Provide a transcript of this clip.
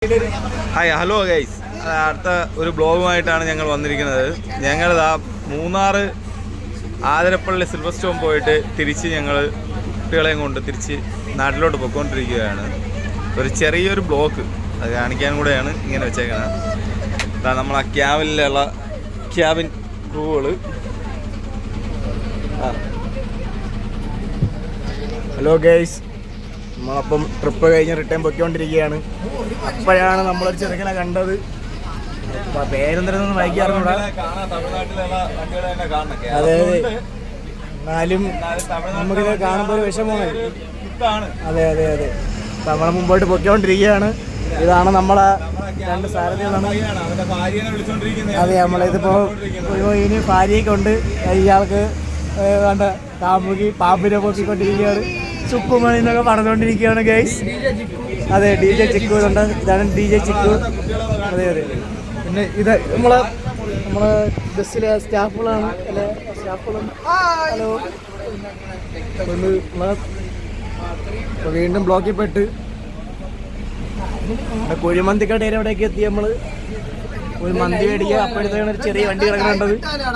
Hi hello guys, അടുത്ത ഒരു ബ്ലോഗുമായിട്ടാണ് ഞങ്ങൾ വന്നിരിക്കുന്നത്. ഞങ്ങളിതാ മൂന്നാർ ആതിരപ്പള്ളി സിൽവർ സ്റ്റോൺ പോയിട്ട് തിരിച്ച് ഞങ്ങൾ കുട്ടികളെയും കൊണ്ട് തിരിച്ച് നാട്ടിലോട്ട് പോയിക്കൊണ്ടിരിക്കുകയാണ്. ഒരു ചെറിയൊരു ബ്ലോക്ക് അത് കാണിക്കാൻ കൂടെയാണ് ഇങ്ങനെ വെച്ചേക്കുന്നത്. ഇതാ നമ്മൾ ആ ക്യാബിനിലുള്ള ക്യാബിൻ ക്രൂകൾ. ഹലോ ഗൈസ്, നമ്മളപ്പം ട്രിപ്പ് കഴിഞ്ഞ് റിട്ടേൺ പൊയ്ക്കൊണ്ടിരിക്കുകയാണ്. അപ്പോഴാണ് നമ്മളൊരു ചെറുക്കനെ കണ്ടത്. പേരെന്തരൊന്നും വായിക്കാറുണ്ട്. അതെ അതെ, എന്നാലും നമുക്കിത് കാണുമ്പോൾ ഒരു വിഷമമാണ്. അതെ അതെ അതെ, നമ്മളെ മുമ്പോട്ട് പൊയ്ക്കൊണ്ടിരിക്കുകയാണ്. ഇതാണ് നമ്മളെ രണ്ട് സാരഥികളാണ്. അതെ, നമ്മളിതിപ്പോൾ ഇനി ഭാര്യയൊക്കെ ഉണ്ട്. ഇയാൾക്ക് വേണ്ട കാമുകി പാമ്പിനെ പൊക്കിക്കൊണ്ടിരിക്കുകയാണ്. ചുക്കുമണി എന്നൊക്കെ പറഞ്ഞുകൊണ്ടിരിക്കുകയാണ് ഗൈസ്. അതെ, DJ ചിക്കു ഉണ്ട്. ഇതാണ് DJ ചിക്കു. അതെ അതെ, പിന്നെ ഇത് നമ്മളെ ബസ്സിലെ സ്റ്റാഫുകളാണ്. അല്ലെ, സ്റ്റാഫുകളുണ്ട്. ഹലോ, നമ്മളെ വീണ്ടും ബ്ലോക്കിൽ പെട്ട് കുഴിമന്തിക്കടയിൽ എവിടേക്ക് എത്തി. നമ്മൾ ഒരു മന്തി മേടിക്കുക. അപ്പോഴത്തേക്കാണ് ഒരു ചെറിയ വണ്ടി കിടക്കുന്നുണ്ടത്.